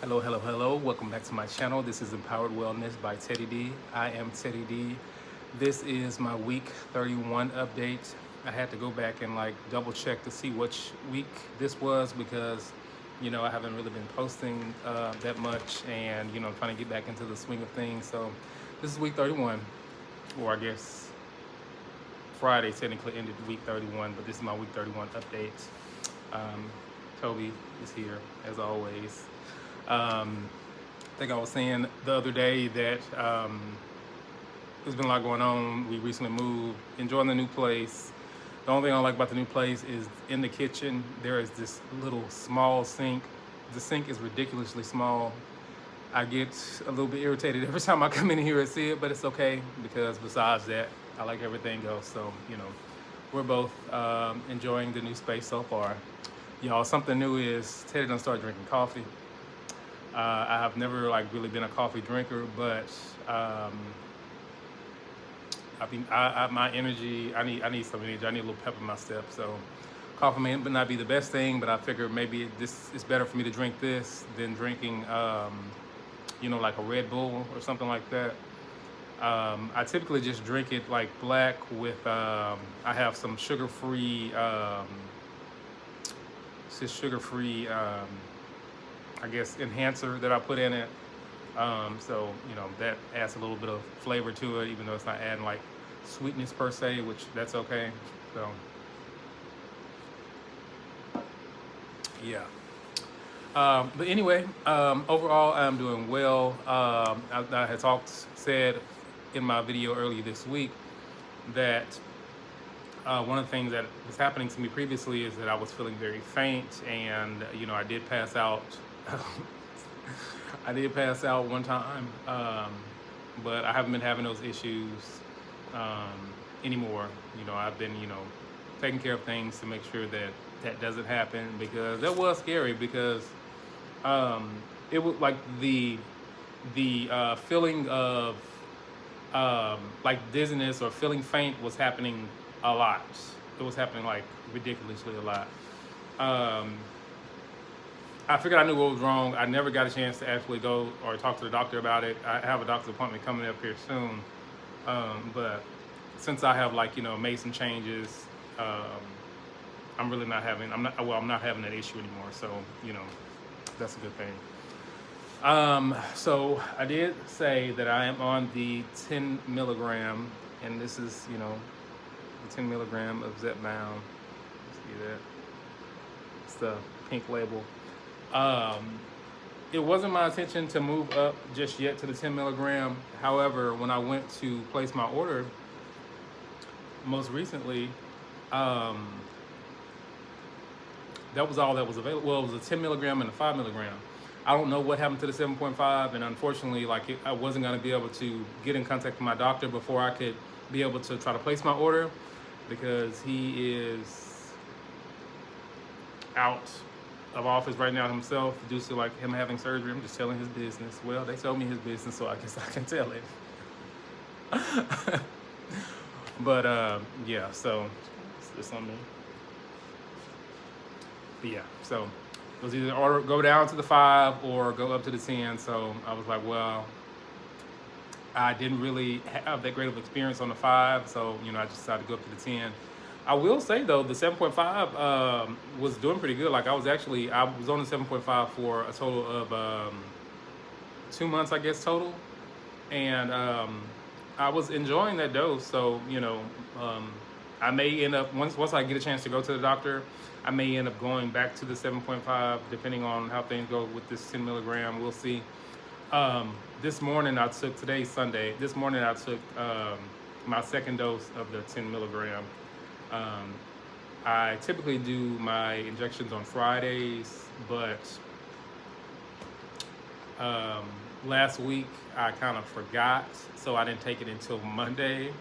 Hello, hello, hello. Welcome back to my channel. This is Empowered Wellness by Teddy D. I am Teddy D. This is my week 31 update. I had to go back and double check to see which week this was because, I haven't really been posting that much and, I'm trying to get back into the swing of things. So this is week 31, or I guess Friday technically ended week 31, but this is my week 31 update. Um, Toby is here as always. I think I was saying the other day that there's been a lot going on. We recently moved, enjoying the new place. The only thing I like about the new place is in the kitchen, there is this little small sink. The sink is ridiculously small. I get a little bit irritated every time I come in here and see it, but it's okay because besides that, I like everything else. So, we're both enjoying the new space so far. Y'all, something new is Teddy done start drinking coffee. I have never really been a coffee drinker, but my energy. I need some energy. I need a little pep in my step. So coffee may not be the best thing, but I figure maybe this is better for me to drink this than drinking, like a Red Bull or something like that. I typically just drink it black with. I have some sugar-free. It's just sugar-free. I guess enhancer that I put in it. So that adds a little bit of flavor to it, even though it's not adding sweetness per se, which that's okay. So yeah. But anyway, overall I'm doing well. I had said in my video earlier this week that one of the things that was happening to me previously is that I was feeling very faint, and I did pass out. I did pass out one time, but I haven't been having those issues anymore. I've been taking care of things to make sure that that doesn't happen, because that was scary because it was the feeling of dizziness or feeling faint was happening a lot. It was happening ridiculously a lot. I figured I knew what was wrong. I never got a chance to actually go or talk to the doctor about it. I have a doctor's appointment coming up here soon. But since I have made some changes, I'm really not having. I'm not having that issue anymore. So that's a good thing. So I did say that I am on the 10 milligram, and this is the 10 milligram of Zepbound. See that? It's the pink label. It wasn't my intention to move up just yet to the 10 milligram. However, when I went to place my order most recently, that was all that was available. Well, it was a 10 milligram and a 5 milligram. I don't know what happened to the 7.5, and unfortunately, I wasn't going to be able to get in contact with my doctor before I could be able to try to place my order, because he is out of office right now himself due to him having surgery. I'm just telling his business. Well, they told me his business, so I guess I can tell it. But yeah, so it's on me. But yeah, so it was either go down to the 5 or go up to the 10. So I was like, well, I didn't really have that great of experience on the 5, so I just decided to go up to the 10. I will say though, the 7.5 was doing pretty good. I was on the 7.5 for a total of 2 months, I guess, total, and I was enjoying that dose. So I may end up once I get a chance to go to the doctor, I may end up going back to the 7.5 depending on how things go with this 10 milligram. We'll see. This morning I took, today's Sunday. This morning I took my second dose of the 10 milligram. I typically do my injections on Fridays, but last week I kind of forgot, so I didn't take it until Monday.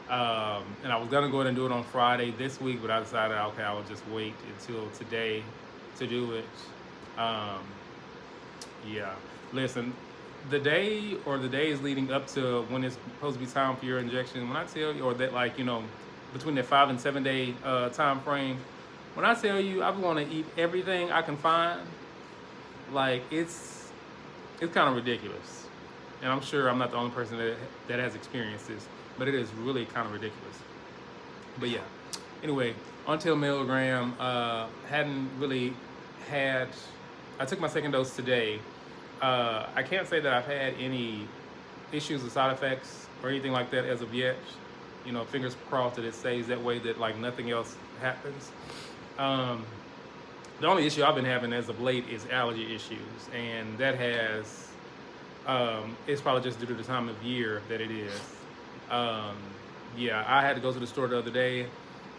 And I was gonna go ahead and do it on Friday this week, but I decided, okay, I will just wait until today to do it. Yeah, listen, the days leading up to when it's supposed to be time for your injection, when I tell you, or that between the 5 and 7 day time frame, when I tell you I want to eat everything I can find, it's it's kind of ridiculous. And I'm sure I'm not the only person that has experienced this, but it is really kind of ridiculous. But yeah, anyway, until milligram, hadn't really had. I took my second dose today. I can't say that I've had any issues or side effects or anything like that as of yet. You know, fingers crossed that it stays that way, that like nothing else happens. Um, the only issue I've been having as of late is allergy issues, and that has it's probably just due to the time of year that it is. Um, yeah, I had to go to the store the other day,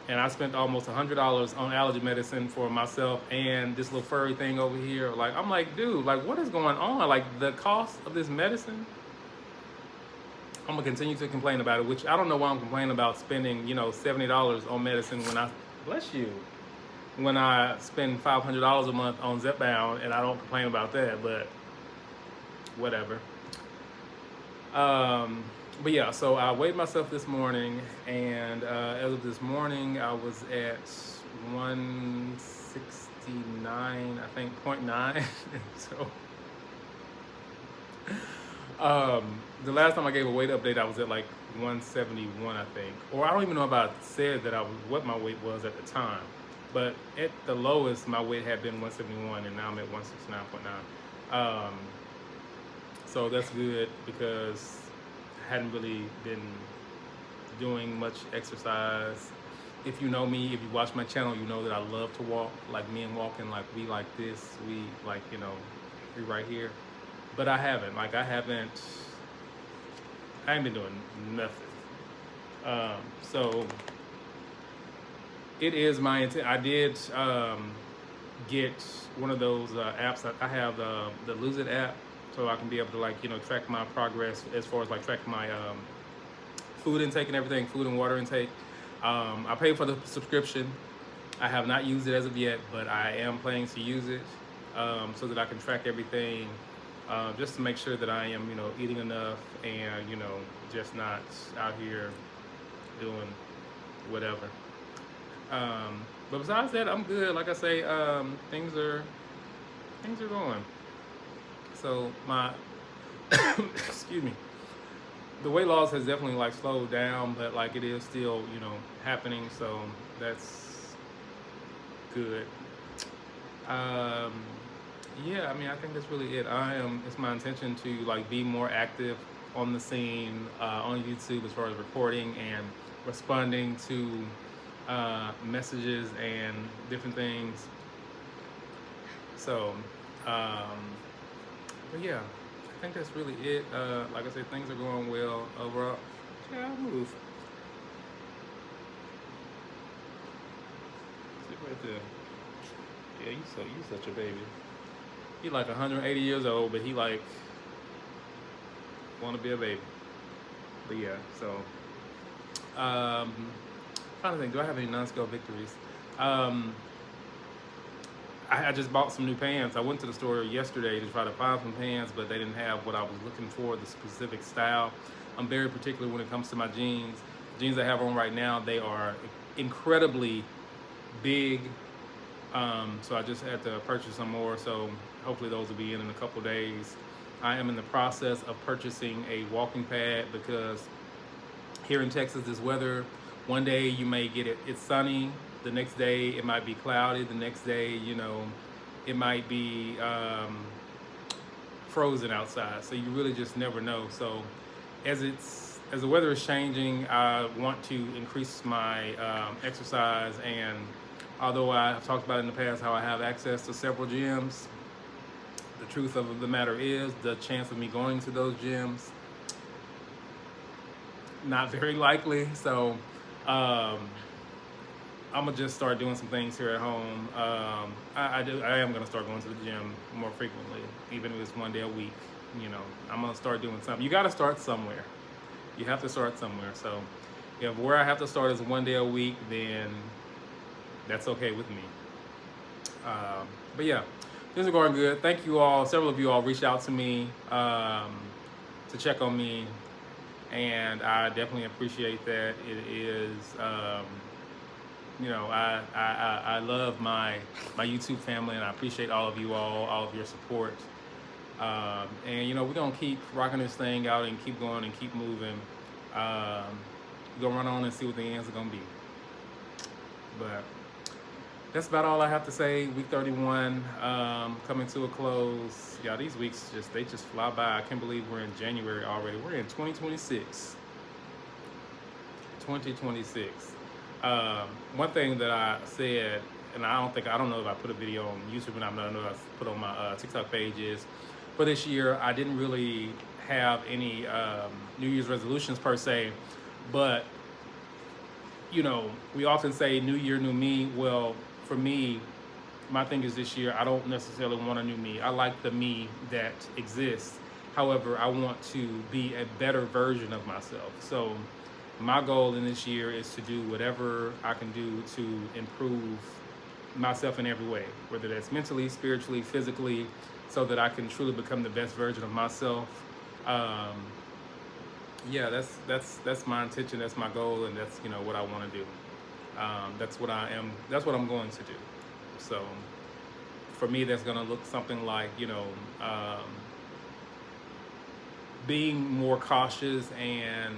and I spent almost $100 on allergy medicine for myself and this little furry thing over here. Like, I'm like, dude, like, what is going on? Like, the cost of this medicine. I'm gonna continue to complain about it, which I don't know why I'm complaining about spending, $70 on medicine when I, bless you, when I spend $500 a month on Zepbound, and I don't complain about that, but whatever. But yeah, so I weighed myself this morning, and as of this morning, I was at 169, I think, .9. So the last time I gave a weight update, I was at like 171, I think. Or I don't even know if I said that what my weight was at the time. But at the lowest, my weight had been 171, and now I'm at 169.9. So that's good because I hadn't really been doing much exercise. If you know me, if you watch my channel, you know that I love to walk. Like, me and walking, like, we like this, we like, we right here. But I haven't. Like, I ain't been doing nothing. So it is my intent. I did get one of those apps. I have the Lose It app, so I can be able to track my progress as far as like track my food intake and everything, food and water intake. I paid for the subscription. I have not used it as of yet, but I am planning to use it so that I can track everything, just to make sure that I am, eating enough and, just not out here doing whatever. But besides that, I'm good. Like I say, things are going. So my excuse me, the weight loss has definitely like slowed down, but like it is still happening. So that's good. Yeah, I mean, I think that's really it. It's my intention to like be more active on the scene on YouTube as far as recording and responding to messages and different things. So, but yeah, I think that's really it. Like I said, things are going well overall. Yeah, I'll move. Sit right there. Yeah, you such a baby. He like 180 years old, but he like want to be a baby. But yeah, so trying to think, do I have any non-scale victories? I just bought some new pants. I went to the store yesterday to try to find some pants, but they didn't have what I was looking for, the specific style. I'm very particular when it comes to my jeans. The jeans I have on right now, they are incredibly big. So I just had to purchase some more. So hopefully those will be in a couple days. I am in the process of purchasing a walking pad because here in Texas, this weather, one day you may get it's sunny. The next day it might be cloudy. The next day, it might be frozen outside. So you really just never know. So as the weather is changing, I want to increase my exercise. And although I've talked about in the past how I have access to several gyms, the truth of the matter is the chance of me going to those gyms, not very likely. So I'm gonna just start doing some things here at home. I am gonna start going to the gym more frequently, even if it's one day a week. I'm gonna start doing something. You gotta start somewhere. You have to start somewhere. So if where I have to start is one day a week, then that's okay with me. But yeah, things are going good. Thank you all. Several of you all reached out to me to check on me, and I definitely appreciate that. It is. I love my YouTube family, and I appreciate all of you all of your support. And you know, we're gonna keep rocking this thing out and keep going and keep moving. We're gonna run on and see what the ends are gonna be. But that's about all I have to say. Week 31 coming to a close. Yeah, these weeks they just fly by. I can't believe we're in January already. We're in 2026. 2026. One thing that I said, and I don't know if I put a video on YouTube, and I don't know if I put on my TikTok page, is for this year I didn't really have any New Year's resolutions per se, but you know, we often say New Year, new me. Well, for me, my thing is this year I don't necessarily want a new me. I like the me that exists. However, I want to be a better version of myself. So my goal in this year is to do whatever I can do to improve myself in every way, whether that's mentally, spiritually, physically, so that I can truly become the best version of myself. Yeah, that's my intention, that's my goal, and that's, you know, what I want to do. That's what I'm going to do. So for me, that's going to look something like, you know, being more cautious and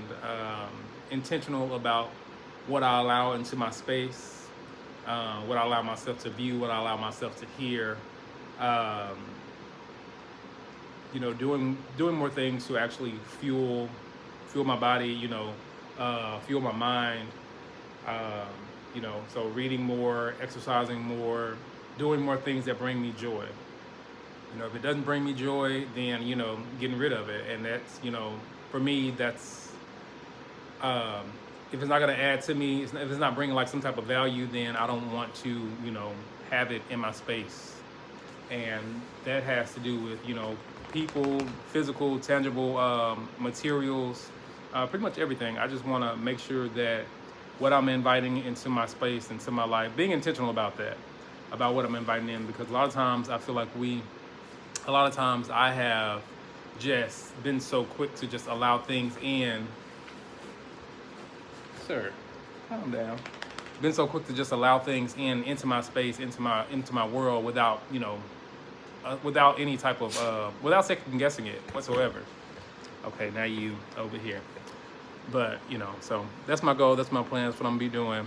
intentional about what I allow into my space, what I allow myself to view, what I allow myself to hear. You know, doing more things to actually fuel my body, you know, fuel my mind. You know, so reading more, exercising more, doing more things that bring me joy. You know, if it doesn't bring me joy, then, you know, getting rid of it. And that's, you know, for me, that's, if it's not going to add to me, if it's not bringing like some type of value, then I don't want to, you know, have it in my space. And that has to do with, you know, people, physical, tangible materials, pretty much everything. I just want to make sure that what I'm inviting into my space, into my life, being intentional about that, about what I'm inviting in, because a lot of times I feel like I have just been so quick to just allow things in. Sir, calm down. Been so quick to just allow things into my space, into my world without, you know, without any type of, without second guessing it whatsoever. Okay, now you over here. But, you know, so that's my goal, that's my plan, that's what I'm gonna be doing.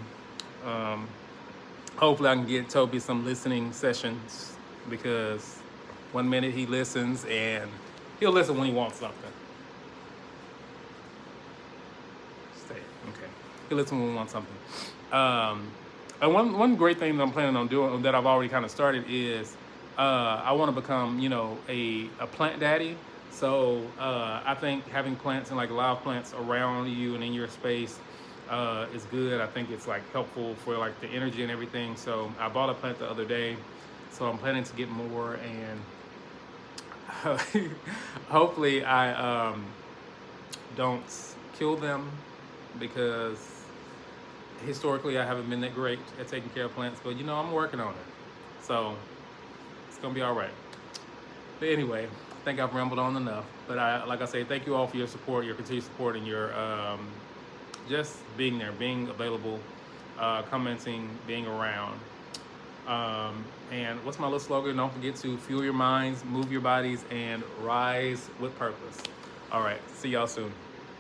Hopefully I can get Toby some listening sessions, because 1 minute he listens and he'll listen when he wants something. Stay, okay. He'll listen when he wants something. And one great thing that I'm planning on doing, that I've already kind of started, is I want to become, you know, a plant daddy. So I think having plants and like live plants around you and in your space is good. I think it's like helpful for like the energy and everything. So I bought a plant the other day, so I'm planning to get more, and hopefully I don't kill them, because historically I haven't been that great at taking care of plants, but you know, I'm working on it. So it's gonna be all right. But anyway, I think I've rambled on enough. But like I say, thank you all for your support, your continued support, and your just being there, being available, commenting, being around. And what's my little slogan? Don't forget to fuel your minds, move your bodies, and rise with purpose. All right, see y'all soon.